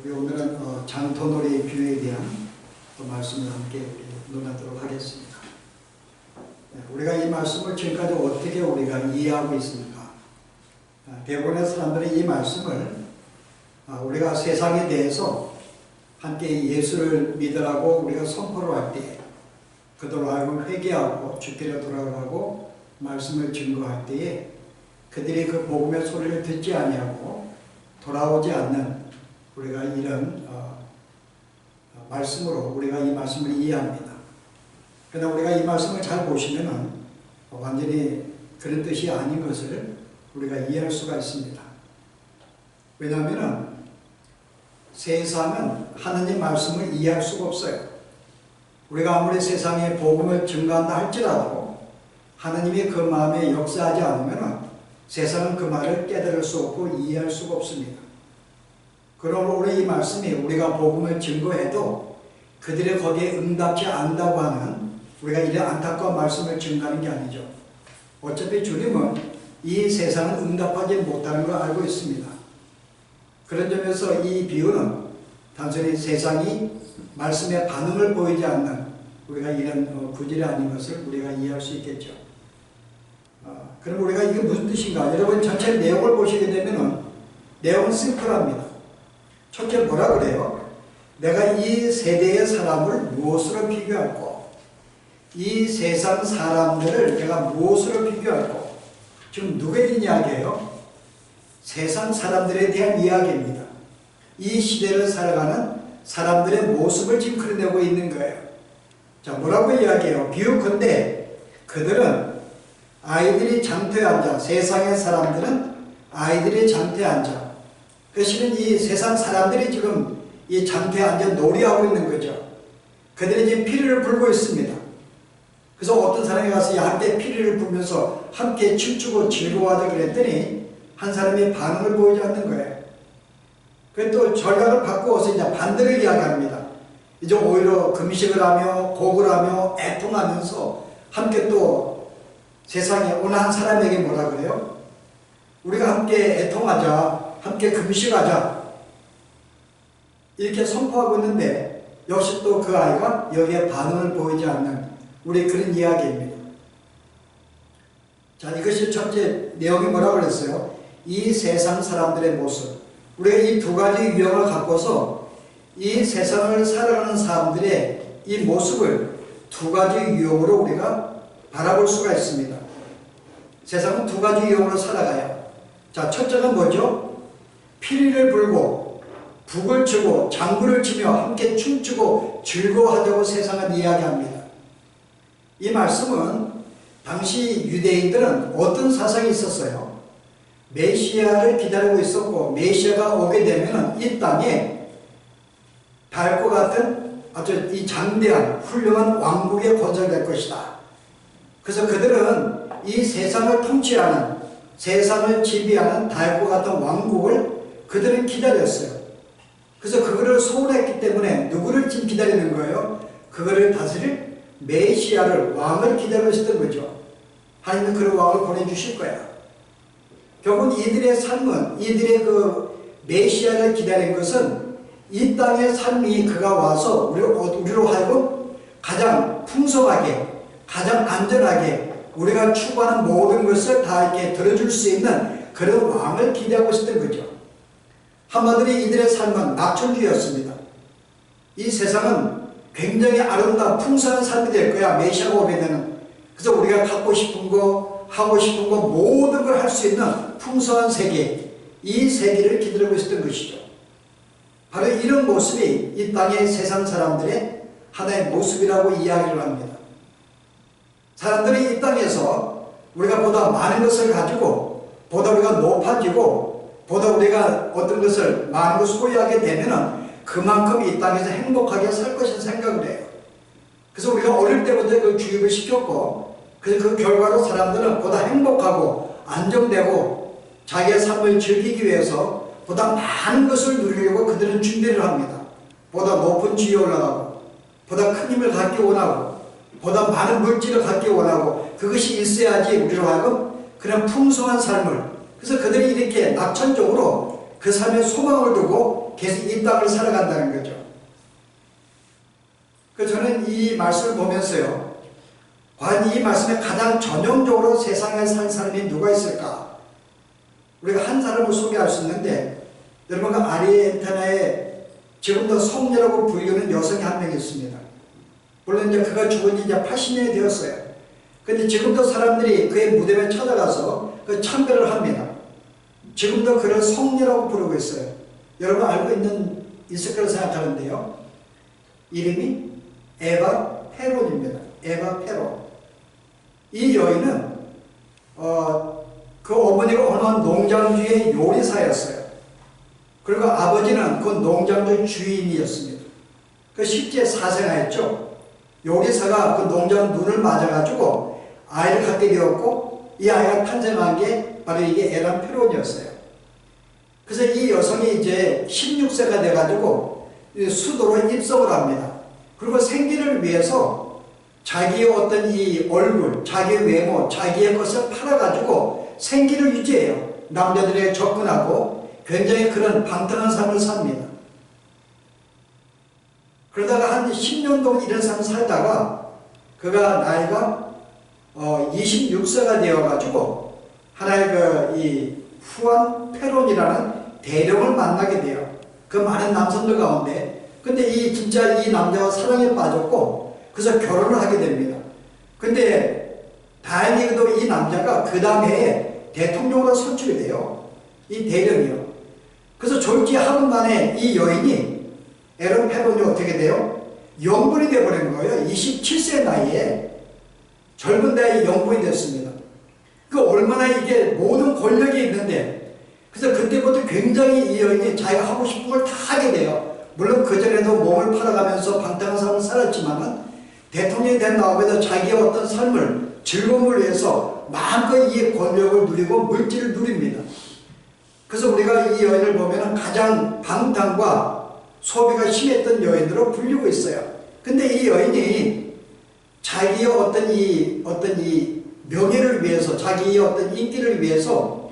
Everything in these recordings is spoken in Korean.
우리 오늘은 장터놀이 비유에 대한 말씀을 함께 논하도록 하겠습니다. 우리가 이 말씀을 지금까지 어떻게 우리가 이해하고 있습니까? 대부분의 사람들이 이 말씀을 우리가 세상에 대해서 함께 예수를 믿으라고 우리가 선포를 할 때, 그들로 하여금 회개하고 주께로 돌아가고 말씀을 증거할 때에 그들이 그 복음의 소리를 듣지 아니하고 돌아오지 않는 우리가 이런 말씀으로 우리가 이 말씀을 이해합니다. 그러나 우리가 이 말씀을 잘 보시면은 완전히 그런 뜻이 아닌 것을 우리가 이해할 수가 있습니다. 왜냐하면 세상은 하나님 말씀을 이해할 수가 없어요. 우리가 아무리 세상에 복음을 증거한다 할지라도 하나님이 그 마음에 역사하지 않으면 세상은 그 말을 깨달을 수 없고 이해할 수가 없습니다. 그러므로 우리 이 말씀이 우리가 복음을 증거해도 그들이 거기에 응답지 않는다고 하는 우리가 이런 안타까운 말씀을 증거하는 게 아니죠. 어차피 주님은 이 세상은 응답하지 못하는 걸 알고 있습니다. 그런 점에서 이 비유는 단순히 세상이 말씀에 반응을 보이지 않는 우리가 이런 구절이 아닌 것을 우리가 이해할 수 있겠죠. 그럼 우리가 이게 무슨 뜻인가? 여러분 전체 내용을 보시게 되면은 내용은 심플합니다. 첫째 뭐라 그래요? 내가 이 세대의 사람을 무엇으로 비교할꼬? 이 세상 사람들을 내가 무엇으로 비교할꼬? 지금 누구에 대한 이야기예요? 세상 사람들에 대한 이야기입니다. 이 시대를 살아가는 사람들의 모습을 지금 그려내고 있는 거예요. 자, 뭐라고 이야기해요? 비유컨대 그들은 아이들이 장터에 앉아, 세상의 사람들은 아이들이 장터에 앉아. 그 실은 이 세상 사람들이 지금 이 장터에 앉아 놀이하고 있는 거죠. 그들이 지금 피리를 불고 있습니다. 그래서 어떤 사람이 가서 함께 피리를 불면서 함께 춤추고 즐거워하자 그랬더니 한 사람이 반응을 보이지 않는 거예요. 그래서 또 전략을 바꾸어서 이제 반대를 이야기합니다. 이제 오히려 금식을 하며 곡을 하며 애통하면서 함께 또 세상에 어느 한 사람에게 뭐라 그래요? 우리가 함께 애통하자, 함께 금식하자 이렇게 선포하고 있는데 역시 또 그 아이가 여기에 반응을 보이지 않는 우리 그런 이야기입니다. 자, 이것이 첫째 내용이 뭐라고 그랬어요? 이 세상 사람들의 모습. 우리가 이 두 가지 유형을 갖고서 이 세상을 살아가는 사람들의 이 모습을 두 가지 유형으로 우리가 바라볼 수가 있습니다. 세상은 두 가지 유형으로 살아가요. 자, 첫째는 뭐죠? 피리를 불고 북을 치고 장구를 치며 함께 춤추고 즐거워하자고 세상은 이야기합니다. 이 말씀은 당시 유대인들은 어떤 사상이 있었어요? 메시아를 기다리고 있었고 메시아가 오게 되면 이 땅에 달과 같은 아주 이 장대한 훌륭한 왕국이 건설될 것이다. 그래서 그들은 이 세상을 통치하는, 세상을 지배하는 달과 같은 왕국을 그들은 기다렸어요. 그래서 그거를 소원했기 때문에 누구를 지금 기다리는 거예요? 그거를 다스릴 메시아를, 왕을 기다리고 있었던 거죠. 하나님은 그런 왕을 보내주실 거야. 결국은 이들의 삶은, 이들의 그 메시아를 기다린 것은 이 땅의 삶이 그가 와서 우리로 하여금 가장 풍성하게, 가장 안전하게 우리가 추구하는 모든 것을 다 이렇게 들어줄 수 있는 그런 왕을 기대하고 있었던 거죠. 한마디로 이들의 삶은 낙천주의였습니다. 이 세상은 굉장히 아름다운 풍성한 삶이 될 거야, 메시아가 오게 되는. 그래서 우리가 갖고 싶은 거, 하고 싶은 거 모든 걸 할 수 있는 풍성한 세계, 이 세계를 기다리고 있었던 것이죠. 바로 이런 모습이 이 땅의 세상 사람들의 하나의 모습이라고 이야기를 합니다. 사람들이 이 땅에서 우리가 보다 많은 것을 가지고, 보다 우리가 높아지고, 보다 우리가 어떤 것을 많은 것을 소유하게 되면 그만큼 이 땅에서 행복하게 살 것을 생각을 해요. 그래서 우리가 어릴 때부터 그 교육을 시켰고, 그래서 그 결과로 사람들은 보다 행복하고 안정되고 자기의 삶을 즐기기 위해서 보다 많은 것을 누리려고 그들은 준비를 합니다. 보다 높은 지위에 올라가고, 보다 큰 힘을 갖기 원하고, 보다 많은 물질을 갖기 원하고, 그것이 있어야지 우리로 하여금 그런 풍성한 삶을. 그래서 그들이 이렇게 낙천적으로 그 삶에 소망을 두고 계속 이 땅을 살아간다는 거죠. 저는 이 말씀을 보면서요, 과연 이 말씀에 가장 전형적으로 세상에 산 사람이 누가 있을까? 우리가 한 사람을 소개할 수 있는데, 여러분과 아리엔타나에 지금도 성녀라고 불리는 여성이 한 명 있습니다. 물론 이제 그가 죽은 지 이제 80년이 되었어요. 근데 지금도 사람들이 그의 무덤에 찾아가서 그 참배를 합니다. 지금도 그를 성녀라고 부르고 있어요. 여러분 알고 있을 거라 생각하는데요. 이름이 에바 페론입니다. 에바 페론. 이 여인은 그 어머니가 어느 농장주의 요리사였어요. 그리고 아버지는 그 농장주 주인이었습니다. 그 실제 사생아였죠. 요리사가 그 농장 눈을 맞아가지고 아이를 갖게 되었고, 이 아이가 탄생한 게 바로 이게 에바 페론이었어요. 그래서 이 여성이 이제 16세가 돼가지고 수도로 입성을 합니다. 그리고 생기를 위해서 자기의 어떤 이 얼굴, 자기의 외모, 자기의 것을 팔아가지고 생기를 유지해요. 남자들에게 접근하고 굉장히 그런 방탕한 삶을 삽니다. 그러다가 한 10년 동안 이런 삶을 살다가 그가 나이가 26세가 되어가지고 하나의 이 후안 페론이라는 대령을 만나게 돼요. 그 많은 남성들 가운데. 근데 진짜 이 남자와 사랑에 빠졌고, 그래서 결혼을 하게 됩니다. 근데 다행히도 이 남자가 그 다음에 대통령으로 선출이 돼요. 이 대령이요. 그래서 졸지 하루 만에 이 여인이, 에런 페론이 어떻게 돼요? 영분이 되어버린 거예요. 27세 나이에 젊은 나이에 영분이 됐습니다. 얼마나 이게 모든 권력이 있는데, 그래서 그때부터 굉장히 이 여인이 자기가 하고 싶은 걸 다 하게 돼요. 물론 그전에도 몸을 팔아가면서 방탕한 삶을 살았지만은 대통령이 된 다음에도 자기의 어떤 삶을, 즐거움을 위해서 마음껏 이 권력을 누리고 물질을 누립니다. 그래서 우리가 이 여인을 보면은 가장 방탕과 소비가 심했던 여인으로 불리고 있어요. 근데 이 여인이 자기의 어떤 이 명예를 위해서, 자기의 어떤 인기를 위해서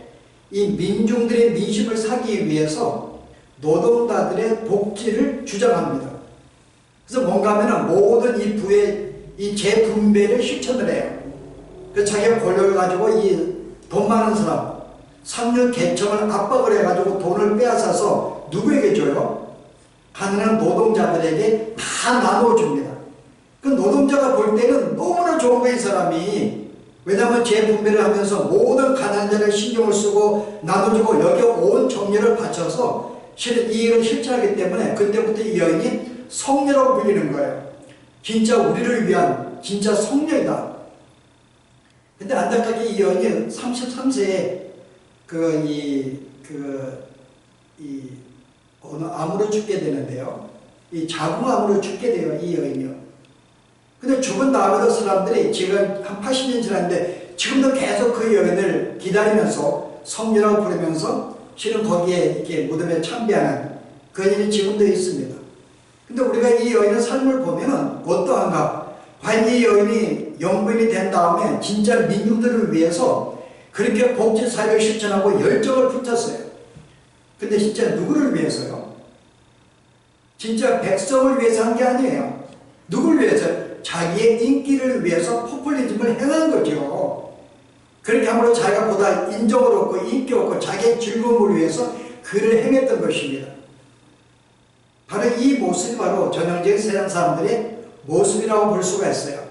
이 민중들의 민심을 사기 위해서 노동자들의 복지를 주장합니다. 그래서 뭔가 하면은 모든 이 부의 이 재분배를 실천을 해요. 그래서 자기가 권력을 가지고 이 돈 많은 사람, 상류 계층을 압박을 해가지고 돈을 빼앗아서 누구에게 줘요? 가난한 노동자들에게 다 나눠줍니다. 그 노동자가 볼 때는 너무나 좋은 거예요, 이 사람이. 왜냐하면 재분배를 하면서 모든 가난자를 신경을 쓰고 나눠주고 여기에 온 정열을 바쳐서 실은 이 일을 실천하기 때문에 그때부터 이 여인이 성녀라고 불리는 거예요. 진짜 우리를 위한 진짜 성녀이다. 근데 안타깝게 이 여인이 33세에 어느 암으로 죽게 되는데요. 이 자궁암으로 죽게 돼요, 이 여인이요. 근데 죽은 다음에도 사람들이 지금 한 80년 지났는데 지금도 계속 그 여인을 기다리면서 성녀라고 부르면서 실은 거기에 이렇게 무덤에 참배하는 그 일이 지금도 있습니다. 근데 우리가 이 여인의 삶을 보면은 어떠한가? 과연 이 여인이 영부인이 된 다음에 진짜 민중들을 위해서 그렇게 복지사회를 실천하고 열정을 붙였어요. 근데 진짜 누구를 위해서요? 진짜 백성을 위해서 한 게 아니에요. 누굴 위해서? 자기의 인기를 위해서 포퓰리즘을 행한 거죠. 그렇게 함으로 자기가 보다 인정을 얻고 인기 얻고 자기의 즐거움을 위해서 그를 행했던 것입니다. 바로 이 모습이 바로 전형적인 세상 사람들의 모습이라고 볼 수가 있어요.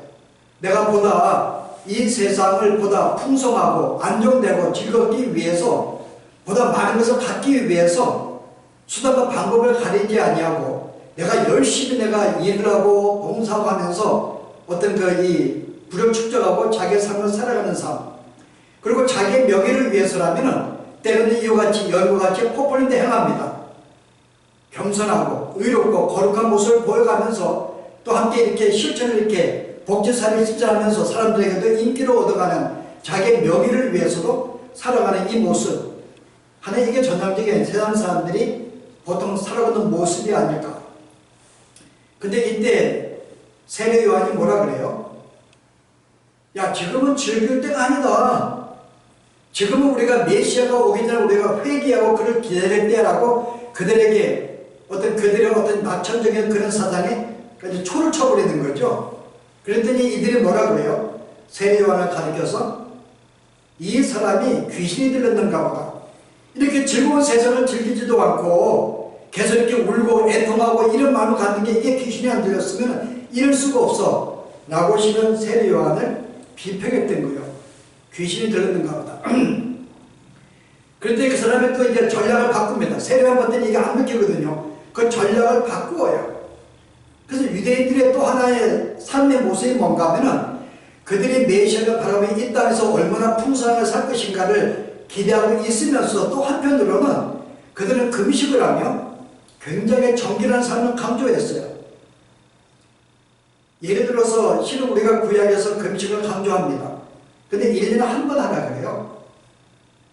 내가 보다 이 세상을 보다 풍성하고 안정되고 즐겁기 위해서, 보다 많은 것을 갖기 위해서 수단과 방법을 가리지 아니하고 내가 열심히 내가 일을 하고 봉사하고 하면서 어떤 이 부를 축적하고 자기의 삶을 살아가는 삶, 그리고 자기의 명예를 위해서라면은 때로는 이와 같이 여인과 같이 포퓰리즘에 행합니다. 겸손하고 의롭고 거룩한 모습을 보여가면서 또 함께 이렇게 실천을 이렇게 복지사를 실천하면서 사람들에게도 인기를 얻어가는 자기의 명예를 위해서도 살아가는 이 모습, 하나의 이게 전형적인 세상 사람들이 보통 살아가는 모습이 아닐까. 근데 이때 세례 요한이 뭐라 그래요? 야, 지금은 즐길 때가 아니다. 지금은 우리가 메시아가 오기 전에 우리가 회개하고 그를 기다릴 때라고 그들에게 어떤 그들의 어떤 낙천적인 그런 사상에 초를 쳐버리는 거죠. 그랬더니 이들이 뭐라 그래요? 세례 요한을 가리켜서 이 사람이 귀신이 들렸는가 보다. 이렇게 즐거운 세상을 즐기지도 않고 계속 이렇게 울고 애통하고 이런 마음을 갖는 게 이게 귀신이 안 들렸으면 이럴 수가 없어 라고 실은 세례 요한을 비평했던 거예요. 귀신이 들렸는가 보다. 그런데 그 사람이 또 이제 전략을 바꿉니다. 세례 요한 봤더니 이게 안 믿기거든요. 그 전략을 바꾸어요. 그래서 유대인들의 또 하나의 삶의 모습이 뭔가 하면은 그들이 메시아가 바라보면 이 땅에서 얼마나 풍성하게 살 것인가를 기대하고 있으면서 또 한편으로는 그들은 금식을 하며 굉장히 정결한 삶을 강조했어요. 예를 들어서 실은 우리가 구약에서 금식을 강조합니다. 근데 1년에 한 번 하라 그래요.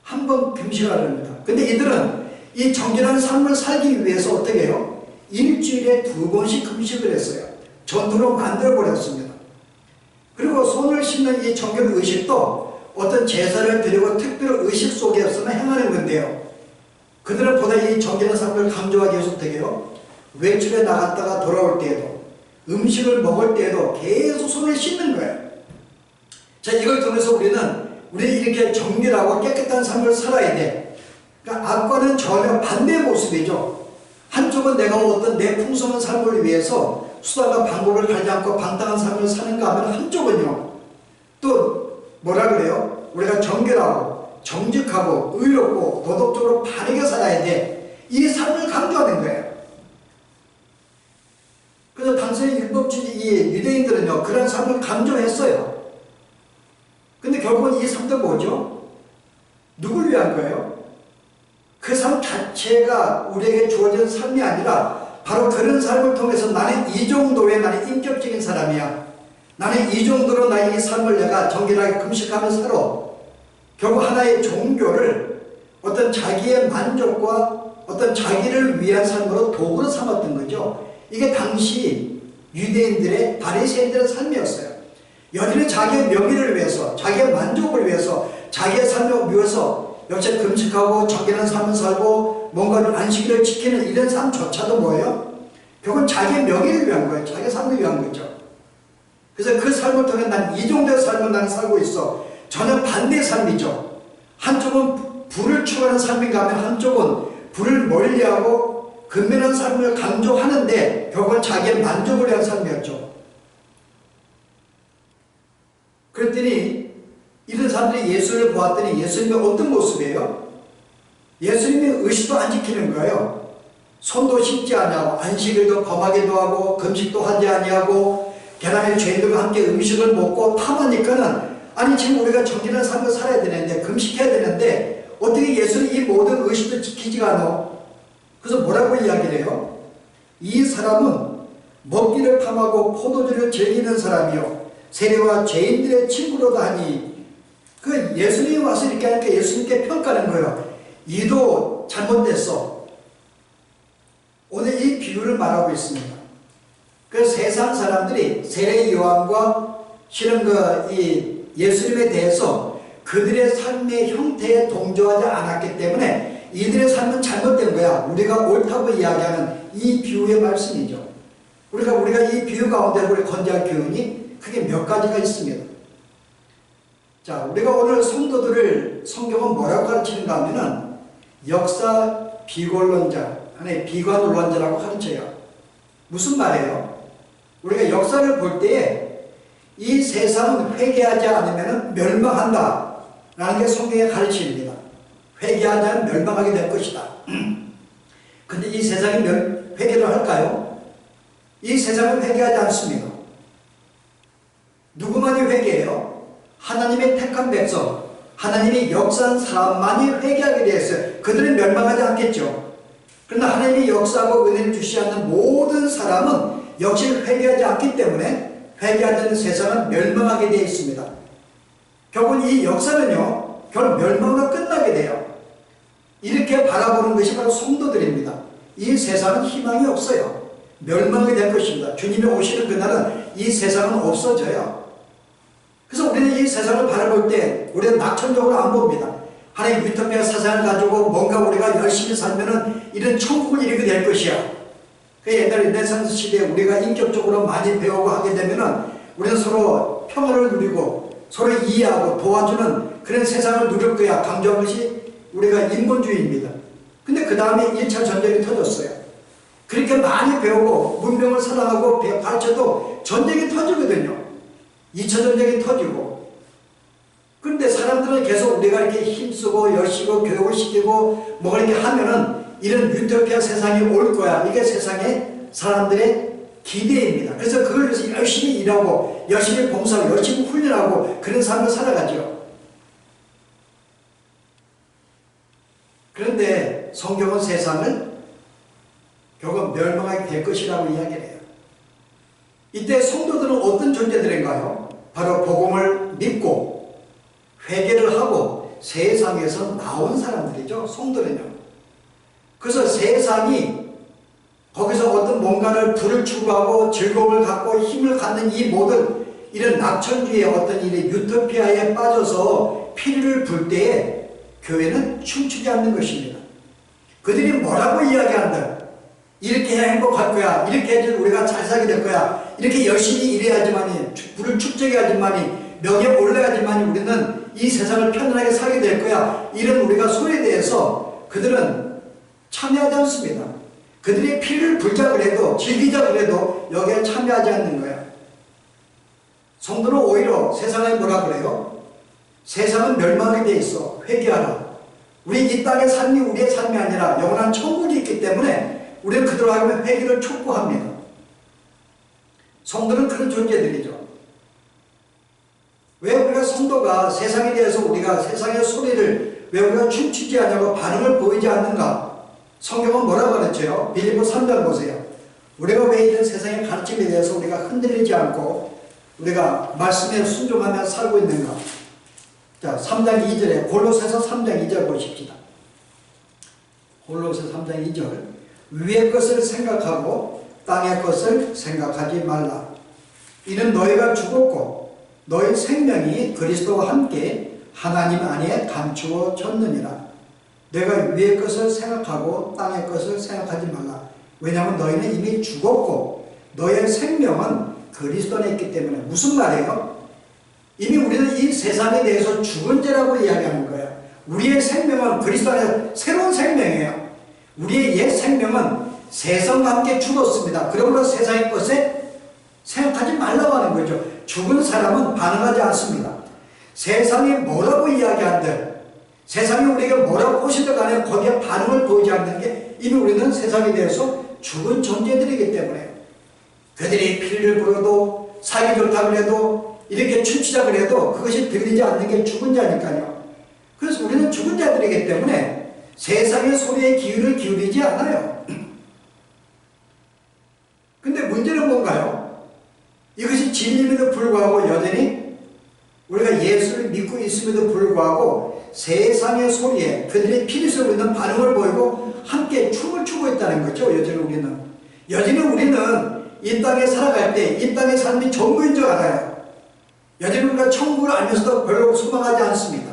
한 번 금식을 하랍니다. 근데 이들은 이 정결한 삶을 살기 위해서 어떻게 해요? 일주일에 2번씩 금식을 했어요. 전투로 만들어버렸습니다. 그리고 손을 씻는 이 정결 의식도 어떤 제사를 드리고 특별 의식 속에서만 행하는 건데요. 그들은 보다 이 정결한 삶을 강조하기 위해서 어떻게 해요? 외출에 나갔다가 돌아올 때에도 음식을 먹을 때에도 계속 손을 씻는 거예요. 자, 이걸 통해서 우리는 이렇게 정결하고 깨끗한 삶을 살아야 돼. 그러니까 악과는 전혀 반대의 모습이죠. 한쪽은 내가 어떤 내 풍성한 삶을 위해서 수단과 방법을 가리지 않고 방탕한 삶을 사는가 하면 한쪽은요. 또 뭐라 그래요? 우리가 정결하고 정직하고 의롭고 도덕적으로 바르게 살아야 돼. 이 삶을 강조하는 거예요. 그래서 당시의 율법주의 이 유대인들은요. 그런 삶을 강조했어요. 근데 결국은 이 삶도 뭐죠? 누굴 위한 거예요? 그 삶 자체가 우리에게 주어진 삶이 아니라 바로 그런 삶을 통해서 나는 이 정도의 나는 인격적인 사람이야. 나는 이 정도로 나의 이 삶을 내가 정결하게 금식하며 살아. 결국 하나의 종교를 어떤 자기의 만족과 어떤 자기를 위한 삶으로 도구로 삼았던 거죠. 이게 당시 유대인들의 바리새인들의 삶이었어요. 여전히 자기의 명예를 위해서, 자기의 만족을 위해서, 자기의 삶을 위해서 역시 금식하고 정결한 삶을 살고 뭔가 안식일을 지키는 이런 삶조차도 뭐예요? 결국은 자기의 명예를 위한 거예요. 자기의 삶을 위한 거죠. 그래서 그 삶을 통해 난 이 정도의 삶을 나는 살고 있어. 전혀 반대의 삶이죠. 한쪽은 불을 추구하는 삶인가 하면 한쪽은 불을 멀리하고 근면한 삶을 강조하는데 결국은 자기의 만족을 위한 삶이었죠. 그랬더니 이런 사람들이 예수를 보았더니 예수님이 어떤 모습이에요? 예수님이 의식도 안 지키는 거예요. 손도 씻지 아니하고 안식일도 범하기도 하고 금식도 하지 아니하고 게다가 죄인들과 함께 음식을 먹고 탐하니까는 아니 지금 우리가 정결한 삶을 살아야 되는데 금식해야 되는데 어떻게 예수는 이 모든 의식도 지키지가 않아? 그래서 뭐라고 이야기를 해요? 이 사람은 먹기를 탐하고 포도주를 즐기는 사람이요 세리와 죄인들의 친구로도 하니 그 예수님이 와서 이렇게 하니까 예수님께 평가하는 거예요. 이도 잘못됐어. 오늘 이 비유를 말하고 있습니다. 그 세상 사람들이 세례 요한과 실은 이 예수님에 대해서 그들의 삶의 형태에 동조하지 않았기 때문에 이들의 삶은 잘못된 거야. 우리가 옳다고 이야기하는 이 비유의 말씀이죠. 우리가 이 비유 가운데 우리 건재할 교훈이 크게 몇 가지가 있습니다. 자, 우리가 오늘 성도들을 성경은 뭐라고 가르치는가 하면은 역사 비관론자, 하나의 비관론자라고 가르쳐요. 무슨 말이에요? 우리가 역사를 볼 때에 이 세상은 회개하지 않으면 멸망한다 라는 게 성경의 가르침입니다. 회개하지 않으면 멸망하게 될 것이다. 근데 이 세상이 회개를 할까요? 이 세상은 회개하지 않습니다. 누구만이 회개해요? 하나님의 택한 백성, 하나님이 역사한 사람만이 회개하게 되었어요. 그들은 멸망하지 않겠죠. 그러나 하나님이 역사하고 은혜를 주시지 않는 모든 사람은 역시 회개하지 않기 때문에 회개하지 않는 세상은 멸망하게 되어 있습니다. 결국 이 역사는요, 결국 멸망으로 끝나게 돼요. 이렇게 바라보는 것이 바로 성도들입니다. 이 세상은 희망이 없어요. 멸망이 될 것입니다. 주님이 오시는 그날은 이 세상은 없어져요. 그래서 우리는 이 세상을 바라볼 때 우리는 낙천적으로 안 봅니다. 하나님 유토피아 사상을 가지고 뭔가 우리가 열심히 살면은 이런 천국을 이루게 될 것이야. 그 옛날 르네상스 시대에 우리가 인격적으로 많이 배우고 하게 되면은 우리는 서로 평화를 누리고 서로 이해하고 도와주는 그런 세상을 누릴 거야 강조한 것이 우리가 인본주의입니다. 근데 그 다음에 1차 전쟁이 터졌어요. 그렇게 많이 배우고 문명을 사랑하고 가르쳐도 전쟁이 터지거든요. 2차 전쟁이 터지고. 그런데 사람들은 계속 우리가 이렇게 힘쓰고 열심히 교육을 시키고 뭐 이렇게 하면은 이런 유토피아 세상이 올 거야. 이게 세상의 사람들의 기대입니다. 그래서 그걸 위해서 열심히 일하고 열심히 봉사하고 열심히 훈련하고 그런 삶을 살아가죠. 그런데 성경은 세상을 결국 멸망하게 될 것이라고 이야기를 해요. 이때 성도들은 어떤 존재들인가요? 바로 복음을 믿고 회개를 하고 세상에서 나온 사람들이죠. 성도는요. 그래서 세상이 거기서 어떤 뭔가를 부를 추구하고 즐거움을 갖고 힘을 갖는 이 모든 이런 낙천주의의 어떤 이런 유토피아에 빠져서 피리를 불 때에 교회는 춤추지 않는 것입니다. 그들이 뭐라고 이야기한다. 이렇게 해야 행복할 거야. 이렇게 해야 우리가 잘 살게 될 거야. 이렇게 열심히 일해야지만이 불을 축적해야지만이 명예에 올라야지만이 우리는 이 세상을 편안하게 살게 될 거야. 이런 우리가 소리에 대해서 그들은 참여하지 않습니다. 그들이 피를 불자 그래도 즐기자 그래도 여기에 참여하지 않는 거야. 성도는 오히려 세상에 뭐라 그래요? 세상은 멸망하게 돼 있어. 회개하라. 우리 이 땅의 삶이 우리의 삶이 아니라 영원한 천국이 있기 때문에 우리는 그들로 하여금 회개를 촉구합니다. 성도는 그런 존재들이죠. 왜 우리가 성도가 세상에 대해서 우리가 세상의 소리를 왜 우리가 춤추지 않냐고 반응을 보이지 않는가? 성경은 뭐라고 가르쳐요? 빌립보 3장 보세요. 우리가 왜 이런 세상의 가르침에 대해서 우리가 흔들리지 않고 우리가 말씀에 순종하며 살고 있는가? 자, 3장 2절에 골로새서 3장 2절 보십시다. 골로새 3장 2절 위의 것을 생각하고 땅의 것을 생각하지 말라. 이는 너희가 죽었고 너희 생명이 그리스도와 함께 하나님 안에 감추어졌느니라. 내가 위의 것을 생각하고 땅의 것을 생각하지 말라. 왜냐하면 너희는 이미 죽었고 너의 생명은 그리스도 안에 있기 때문에. 무슨 말이에요? 이미 우리는 이 세상에 대해서 죽은 죄라고 이야기하는 거예요. 우리의 생명은 그리스도 안에 새로운 생명이에요. 우리의 옛 생명은 세상과 함께 죽었습니다. 그러므로 세상의 것에 생각하지 말라고 하는 거죠. 죽은 사람은 반응하지 않습니다. 세상이 뭐라고 이야기한들 세상이 우리에게 뭐라고 하시든 간에 거기에 반응을 보이지 않는 게 이미 우리는 세상에 대해서 죽은 존재들이기 때문에 그들이 피를 불어도 사기 좋다 그래도 이렇게 춤추자 그래도 그것이 들리지 않는 게 죽은 자니까요. 그래서 우리는 죽은 자들이기 때문에 세상의 소리에 귀를 기울이지 않아요. 근데 문제는 뭔가요? 이것이 진리임에도 불구하고 여전히 우리가 예수를 믿고 있음에도 불구하고 세상의 소리에 그들의 피리 속에 있는 반응을 보이고 함께 춤을 추고 있다는 거죠. 여전히 우리는 이 땅에 살아갈 때 이 땅의 삶이 전부인 줄 알아요. 여전히 우리가 천국을 알면서도 별로 소망하지 않습니다.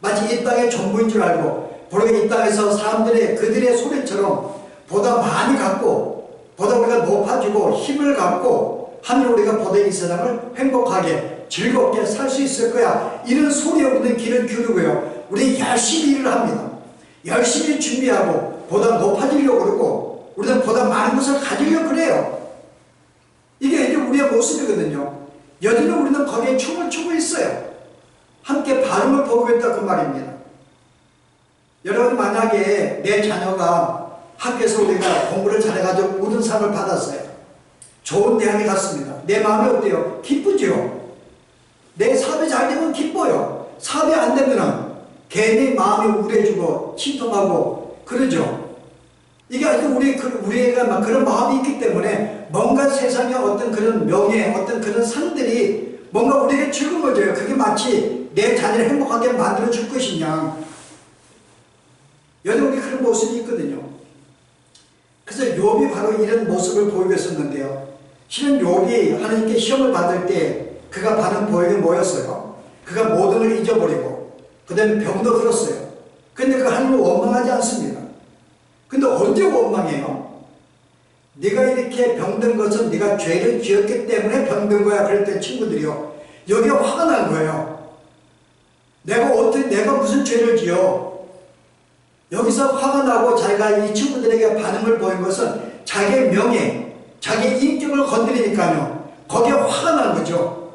마치 이 땅의 전부인 줄 알고 보르게 이 땅에서 사람들의 그들의 소리처럼 보다 많이 갖고 보다 우리가 높아지고 힘을 갖고 하면 우리가 보다 이 세상을 행복하게 즐겁게 살 수 있을 거야. 이런 소리에 우리는 귀를 기울이고요. 우리 열심히 일을 합니다. 열심히 준비하고 보다 높아지려고 그러고 우리는 보다 많은 것을 가지려고 그래요. 이게 이제 우리의 모습이거든요. 여전히 우리는 거기에 춤을 추고 있어요. 함께 발음을 보고 있다 그 말입니다. 여러분 만약에 내 자녀가 학교에서 우리가 공부를 잘해가지고 우등 상을 받았어요. 좋은 대학에 갔습니다. 내 마음이 어때요? 기쁘죠? 내 사업이 잘 되면 기뻐요. 사업이 안 되면 괜히 마음이 우울해지고 침통하고 그러죠. 이게 아직 우리가 막 그런 마음이 있기 때문에 뭔가 세상에 어떤 그런 명예, 어떤 그런 상들이 뭔가 우리에게 즐거움을 줘요. 그게 마치 내 자녀를 행복하게 만들어줄 것이냐. 여전히 우리 그런 모습이 있거든요. 그래서 욥이 바로 이런 모습을 보이고 있었는데요. 실은 욥이 하나님께 시험을 받을 때 그가 받은 보역이 뭐였어요? 그가 모든 걸 잊어버리고 그 다음에 병도 들었어요. 근데 그 하나님을 원망하지 않습니다. 근데 언제 원망해요? 네가 이렇게 병든 것은 네가 죄를 지었기 때문에 병든 거야. 그랬더니 친구들이요, 여기에 화가 난 거예요. 내가 무슨 죄를 지어? 여기서 화가 나고 자기가 이 친구들에게 반응을 보인 것은 자기의 명예, 자기의 인격을 건드리니까요, 거기에 화가 난 거죠.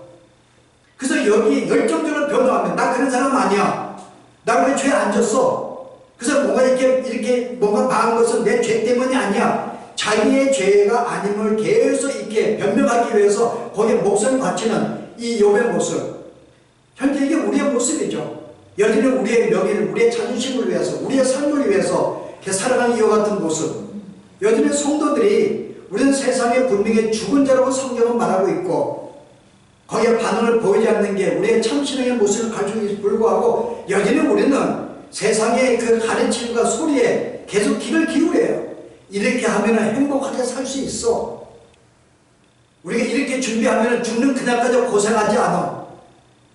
그래서 여기 열정적으로 변호하면, 나 그런 사람 아니야. 나 왜 죄 안 졌어? 그래서 뭔가 이렇게 뭔가 망한 것은 내 죄 때문이 아니야. 자기의 죄가 아님을 계속 이렇게 변명하기 위해서 거기에 목숨을 바치는 이 욥의 모습. 현재 이게 우리의 모습이죠. 여전히 우리의 명예를, 우리의 자존심을 위해서, 우리의 삶을 위해서 이렇게 살아가는 이와 같은 모습. 여전히 성도들이 우리는 세상에 분명히 죽은 자라고 성경은 말하고 있고, 거기에 반응을 보이지 않는 게 우리의 참신앙의 모습을 가지고 불구하고 여전히 우리는 세상의 그 가르침과 소리에 계속 귀를 기울여요. 이렇게 하면 행복하게 살 수 있어. 우리가 이렇게 준비하면 죽는 그날까지 고생하지 않아.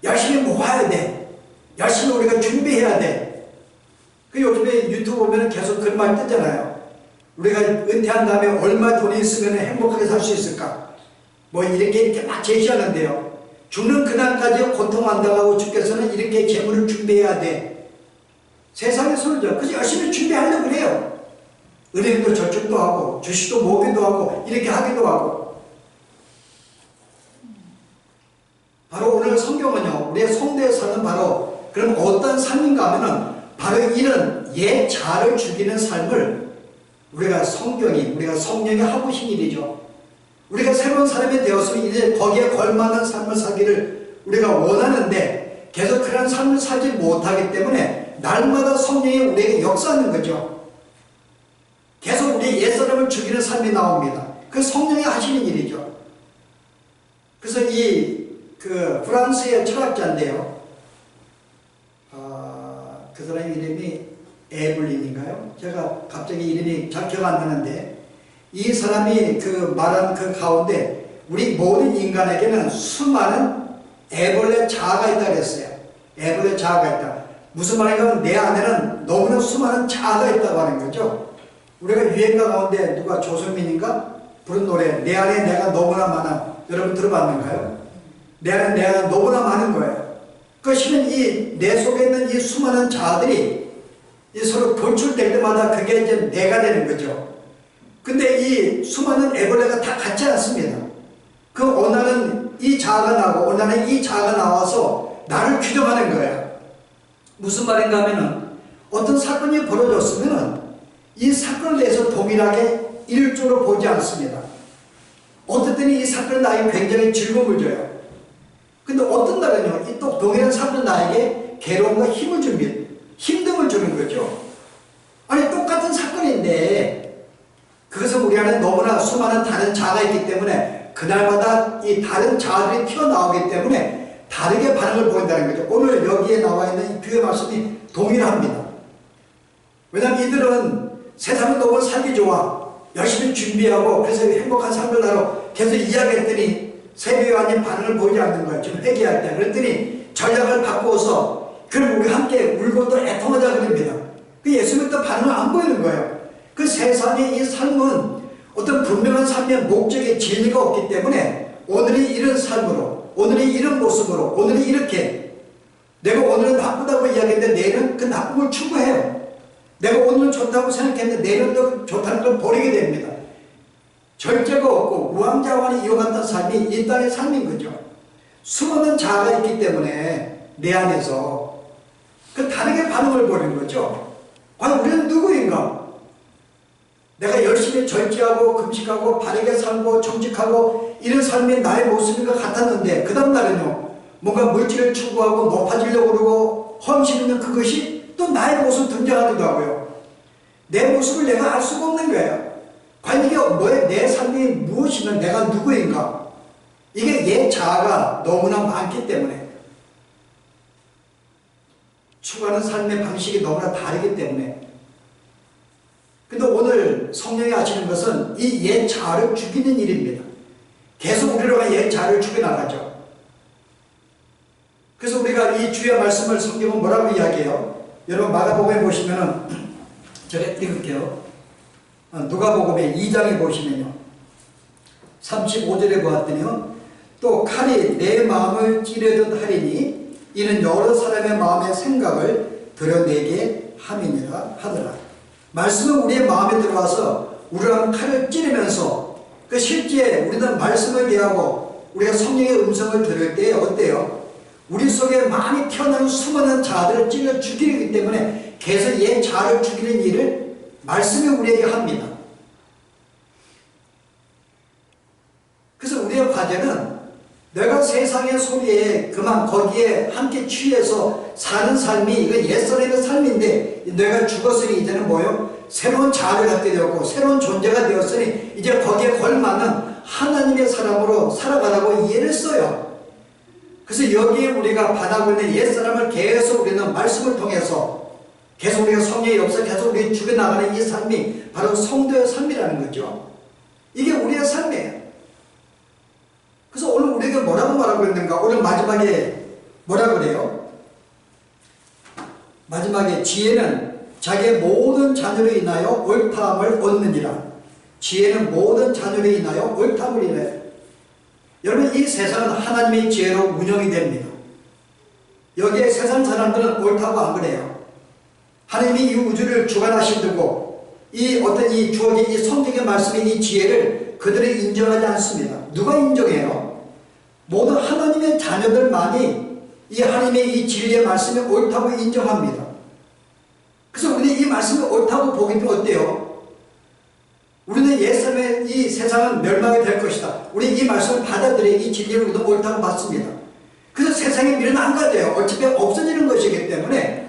열심히 모아야 돼. 열심히 우리가 준비해야 돼. 그 요즘에 유튜브 보면 계속 그런 말 뜨잖아요. 우리가 은퇴한 다음에 얼마 돈이 있으면 행복하게 살 수 있을까? 뭐 이렇게 막 제시하는데요. 죽는 그날까지 고통 안 당하고 주께서는 이렇게 재물을 준비해야 돼. 세상에서는 그래서 열심히 준비하려고 그래요. 은행도 저축도 하고 주식도 모으기도 하고 이렇게 하기도 하고. 바로 오늘 성경은요, 우리의 성도에서는 바로 그럼 어떤 삶인가 하면은 바로 이런 옛 자아를 죽이는 삶을 우리가 성령이 하고 계신 일이죠. 우리가 새로운 사람이 되었으면 이제 거기에 걸맞는 삶을 살기를 우리가 원하는데 계속 그런 삶을 살지 못하기 때문에 날마다 성령이 우리에게 역사하는 거죠. 계속 우리 옛사람을 죽이는 삶이 나옵니다. 그 성령이 하시는 일이죠. 그래서 그 프랑스의 철학자인데요. 그 사람 이름이 에블린인가요? 제가 갑자기 이름이 잘 기억 안 나는데, 이 사람이 그 말한 그 가운데 우리 모든 인간에게는 수많은 애벌레 자아가 있다 그랬어요. 애벌레 자아가 있다. 무슨 말인가 하면 내 안에는 너무나 수많은 자아가 있다고 하는 거죠. 우리가 유행가 가운데 누가 조성민인가 부른 노래, 내 안에 내가 너무나 많아. 여러분 들어봤는가요? 내 안에 내가 너무나 많은 거예요. 그것이면 이 내 속에 있는 이 수많은 자아들이 서로 돌출될 때마다 그게 이제 내가 되는 거죠. 근데 이 수많은 애벌레가 다 같지 않습니다. 그 어느 날은 이 자아가 나고 어느 날은 이 자아가 나와서 나를 규정하는 거예요. 무슨 말인가 하면은 어떤 사건이 벌어졌으면은 이 사건을 내서 동일하게 일조로 보지 않습니다. 어떤 때는 이 사건이 나에게 굉장히 즐거움을 줘요. 근데 어떤 날은요, 이 또 동일한 사건이 나에게 괴로움과 힘을 줍니다. 힘듦을 주는 거죠. 아니, 똑같은 사건인데 그것은 우리 안에 너무나 수많은 다른 자아가 있기 때문에 그날마다 이 다른 자아들이 튀어나오기 때문에 다르게 반응을 보인다는 거죠. 오늘 여기에 나와 있는 이 교회 말씀이 동일합니다. 왜냐하면 이들은 세상은 너무 살기 좋아, 열심히 준비하고 그래서 행복한 삶을 나로 계속 이야기했더니 세계에 아닌 반응을 보이지 않는 거예요. 지금 회개할 때. 그랬더니 전략을 바꾸어서 그럼 우리 함께 울고 또 애통하자 그럽니다. 그 예수 믿던 반응은 안 보이는 거예요. 그 세상의 이 삶은 어떤 분명한 삶의 목적의 진리가 없기 때문에 오늘이 이런 삶으로, 오늘이 이런 모습으로, 오늘이 이렇게 내가 오늘은 나쁘다고 이야기했는데 내일은 그 나쁨을 추구해요. 내가 오늘은 좋다고 생각했는데 내일은 또 좋다는 걸 버리게 됩니다. 절제가 없고 우왕좌왕이 이어갔던 삶이 이 땅의 삶인 거죠. 수많은 자아가 있기 때문에 내 안에서 그 다르게 반응을 보이는 거죠. 과연 우리는 누구인가? 내가 열심히 절제하고 금식하고 바르게 살고 정직하고 이런 삶이 나의 모습인 것 같았는데 그 다음 날은요, 뭔가 물질을 추구하고 높아지려고 그러고 헌신 있는 그것이 또 나의 모습 등장하기도 하고요. 내 모습을 내가 알 수가 없는 거예요. 과연 이게 뭐에 내 삶이 무엇이면 내가 누구인가? 이게 옛 자아가 너무나 많기 때문에, 추구하는 삶의 방식이 너무나 다르기 때문에. 근데 오늘 성령이 하시는 것은 이 옛 자아를 죽이는 일입니다. 계속 우리가 옛 자아를 죽여나가죠. 그래서 우리가 이 주의 말씀을 성경은 뭐라고 이야기해요? 여러분 마가복음에 보시면은 제가 읽을게요. 누가복음의 2장에 보시면요. 35절에 보았더니요. 또 칼이 내 마음을 찌르듯 하리니 이는 여러 사람의 마음의 생각을 드러내게 함이니라 하더라. 말씀은 우리의 마음에 들어와서 우리랑 칼을 찌르면서 그 실제 우리는 말씀을 대하고 우리가 성령의 음성을 들을 때 어때요? 우리 속에 많이 튀어나온 수많은 자들을 찔러 죽이기 때문에 계속 옛 자를 죽이는 일을 말씀이 우리에게 합니다. 그래서 우리의 과제는 내가 세상의 소리에 그만 거기에 함께 취해서 사는 삶이 이건 옛사람의 삶인데 내가 죽었으니 이제는 뭐요? 새로운 자아를 갖게 되었고 새로운 존재가 되었으니 이제 거기에 걸맞는 하나님의 사람으로 살아가라고 이해를 써요. 그래서 여기에 우리가 받아고 있는 옛사람을 계속 우리는 말씀을 통해서 계속 우리가 성령의 역사 계속 우리 죽여나가는 이 삶이 바로 성도의 삶이라는 거죠. 이게 우리의 삶이에요. 그래서 오늘 우리에게 뭐라고 말하고 있는가? 오늘 마지막에 뭐라고 그래요? 마지막에 지혜는 자기의 모든 자녀로 인하여 옳다함을 얻느니라. 지혜는 모든 자녀로 인하여 옳다함을 인하여. 여러분 이 세상은 하나님의 지혜로 운영이 됩니다. 여기에 세상 사람들은 옳다고 안 그래요. 하나님이 이 우주를 주관하시고 이 어떤 이 주어진 이 성경의 말씀의 이 지혜를 그들이 인정하지 않습니다. 누가 인정해요? 모든 하나님의 자녀들만이 이 하나님의 이 진리의 말씀이 옳다고 인정합니다. 그래서 우리는 이 말씀이 옳다고 보기도 어때요? 우리는 옛사람의 이 세상은 멸망이 될 것이다. 우리 이 말씀을 받아들여 이 진리를 우리도 옳다고 받습니다. 그래서 세상의 미래는 안 가져요. 어차피 없어지는 것이기 때문에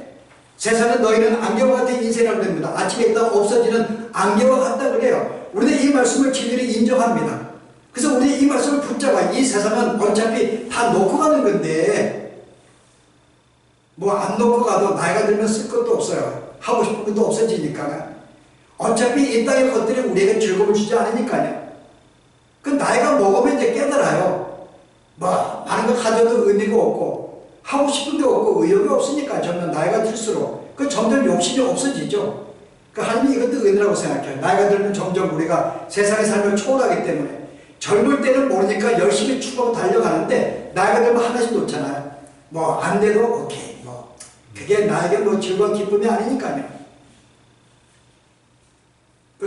세상은 너희는 안개와 같은 인생이라고 합니다. 아침에 있다가 없어지는 안개와 같다 그래요. 우리는 이 말씀을 진리를 인정합니다. 그래서 우리 이 말씀을 붙잡아. 이 세상은 어차피 다 놓고 가는 건데 뭐 안 놓고 가도 나이가 들면 쓸 것도 없어요. 하고 싶은 것도 없어지니까. 어차피 이 땅의 것들이 우리에게 즐거움을 주지 않으니까요. 그 나이가 먹으면 이제 깨달아요. 뭐 많은 거 가져도 의미가 없고 하고 싶은 게 없고 의욕이 없으니까 점점 나이가 들수록 그 점점 욕심이 없어지죠. 그 하나님이 이것도 은혜라고 생각해요. 나이가 들면 점점 우리가 세상의 삶을 초월하기 때문에 젊을 때는 모르니까 열심히 추구하고 달려가는데 나이가 들면 하나씩 놓잖아요. 뭐 안 돼도 오케이 뭐 그게 나에게 뭐 즐거운 기쁨이 아니니까요.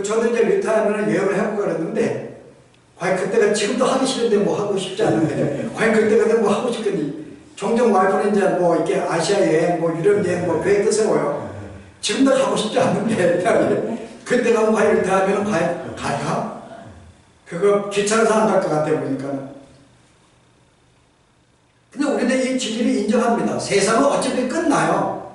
저도 이제 리타이어먼을 예언을 해보고 그랬는데 과연 그때가 지금도 하기 싫은데 뭐 하고 싶지 않은데 과연 그때가 뭐 하고 싶겠니? 종종 와이프는 이제 뭐 이렇게 아시아 여행 뭐 유럽 여행 뭐 계획도 세워요. 지금도 가고 싶지 않은데 그때 가면 과연 리타이어먼은 과연 갈까? 그거 귀찮아서 안 갈 것 같아 보니까. 근데 우리는 이 진리를 인정합니다. 세상은 어차피 끝나요.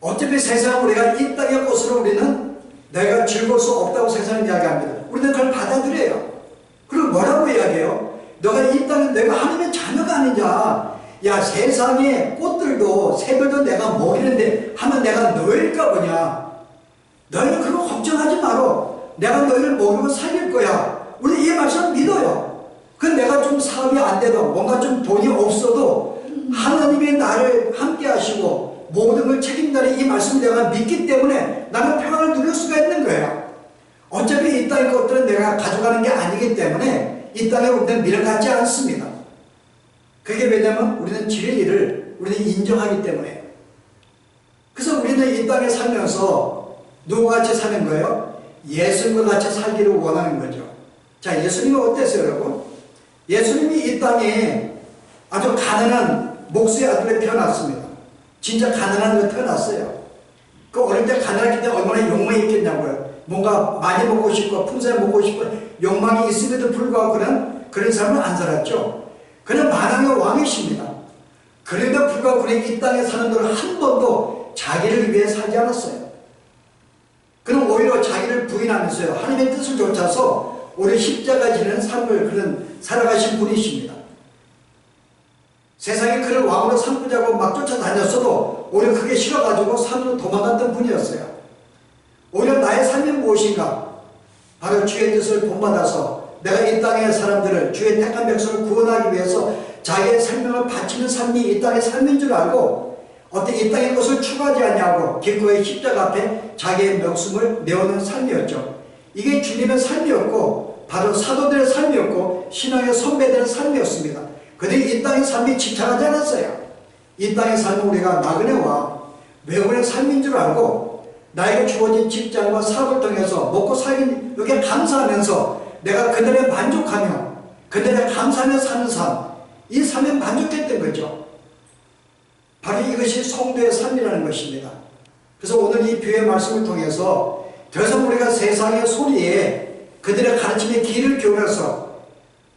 어차피 세상은 우리가 이 땅의 것으로 우리는 내가 즐거울 수 없다고 세상은 이야기합니다. 우리는 그걸 받아들여요. 그리고 뭐라고 이야기해요? 너가 이 땅에 내가 하나님의 자녀가 아니냐. 야 세상의 꽃들도 새들도 내가 먹이는데 하면 내가 너일까 보냐. 너희는 그거 걱정하지 마라. 내가 너희를 먹이고 살릴 거야. 우리 이 말씀을 믿어요. 그 내가 좀 사업이 안 돼도 뭔가 좀 돈이 없어도 하나님이 나를 함께 하시고 모든 걸 책임다는 이 말씀을 내가 믿기 때문에 나는 평안을 누릴 수가 있는 거예요. 어차피 이 땅의 것들은 내가 가져가는 게 아니기 때문에 이 땅에 우리는 미련 갖지 않습니다. 그게 왜냐면 우리는 진리를 우리는 인정하기 때문에. 그래서 우리는 이 땅에 살면서 누구같이 사는 거예요? 예수님과 같이 살기를 원하는 거죠. 자, 예수님은 어땠어요, 여러분? 예수님이 이 땅에 아주 가난한 목수의 아들로 태어났습니다. 진짜 가난한 거 태어났어요. 그 어릴 때 가난했기 때문에 얼마나 욕망이 있겠냐고요. 뭔가 많이 먹고 싶고 풍성히 먹고 싶고 욕망이 있음에도 불구하고 그런 삶을 안 살았죠. 그는 만왕의 왕이십니다. 그런데도 불구하고 그는 이 땅에 사는 동안 한 번도 자기를 위해 살지 않았어요. 그는 오히려 자기를 부인하면서요. 하나님의 뜻을 좇아서 오히려 십자가 지는 삶을 그는 살아가신 분이십니다. 세상에 그를 왕으로 삼고자고 막 쫓아다녔어도 오히려 그게 싫어가지고 산으로 도망갔던 분이었어요. 오히려 나의 삶이 무엇인가? 바로 주의 뜻을 본받아서 내가 이 땅의 사람들을 주의 택한 백성을 구원하기 위해서 자기의 생명을 바치는 삶이 이 땅의 삶인 줄 알고 어떻게 이 땅의 것을 추구하지 않냐고 기꺼이 십자가 앞에 자기의 목숨을 내어놓은 삶이었죠. 이게 주님의 삶이었고 바로 사도들의 삶이었고 신앙의 선배들의 삶이었습니다. 그들이 이 땅의 삶이 지쳐하지 않았어요. 이 땅의 삶은 우리가 나그네와 외국의 삶인 줄 알고 나에게 주어진 직장과 사업을 통해서 먹고 살긴 여기에 감사하면서 내가 그들에 만족하며 그들에 감사하며 사는 삶, 이 삶에 만족했던 거죠. 바로 이것이 성도의 삶이라는 것입니다. 그래서 오늘 이 비유의 말씀을 통해서 더 이상 우리가 세상의 소리에 그들의 가르침에 귀를 기울여서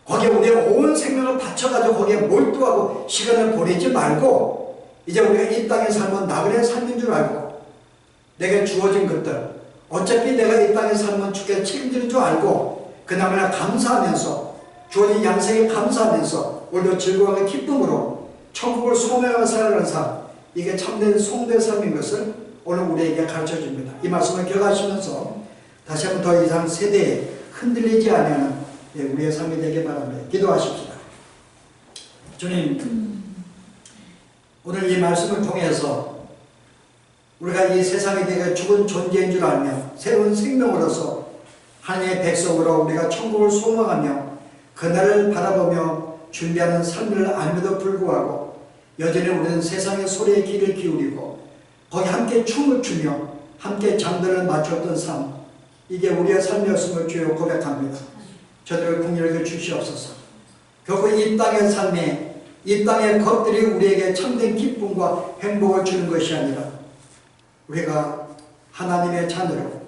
거기에 우리의 온 생명을 바쳐가지고 거기에 몰두하고 시간을 보내지 말고 이제 우리가 이 땅의 삶은 나그네의 삶인 줄 알고 내게 주어진 것들 어차피 내가 이 땅의 삶은 주께서 책임지는 줄 알고 그나마나 감사하면서 주어진 양생에 감사하면서 오늘도 즐거움과 기쁨으로 천국을 소명하며 살아가는 삶, 이게 참된 성도의 삶인 것을 오늘 우리에게 가르쳐줍니다. 이 말씀을 기억하시면서 다시 한번 더 이상 세대에 흔들리지 않는 우리의 삶이 되길 바랍니다. 기도하십시다. 주님, 오늘 이 말씀을 통해서 우리가 이 세상에 대해 죽은 존재인 줄 알며 새로운 생명으로서 하나님의 백성으로 우리가 천국을 소망하며 그날을 바라보며 준비하는 삶을 알면도 불구하고 여전히 우리는 세상의 소리에 귀를 기울이고 거기 함께 춤을 추며 함께 장단을 맞췄던 삶, 이게 우리의 삶이었음을 주여 고백합니다. 저들을 긍휼하게 주시옵소서. 결국 이 땅의 삶에 이 땅의 것들이 우리에게 참된 기쁨과 행복을 주는 것이 아니라 우리가 하나님의 자녀로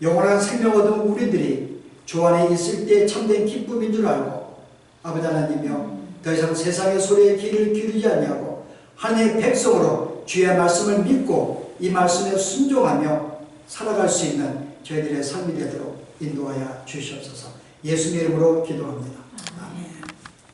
영원한 생명 얻은 우리들이 주 안에 있을 때 참된 기쁨인 줄 알고 아버지 하나님이여 더 이상 세상의 소리에 귀를 기울이지 아니하고 하나님의 백성으로 주의 말씀을 믿고 이 말씀에 순종하며 살아갈 수 있는 저희들의 삶이 되도록 인도하여 주시옵소서. 예수님의 이름으로 기도합니다.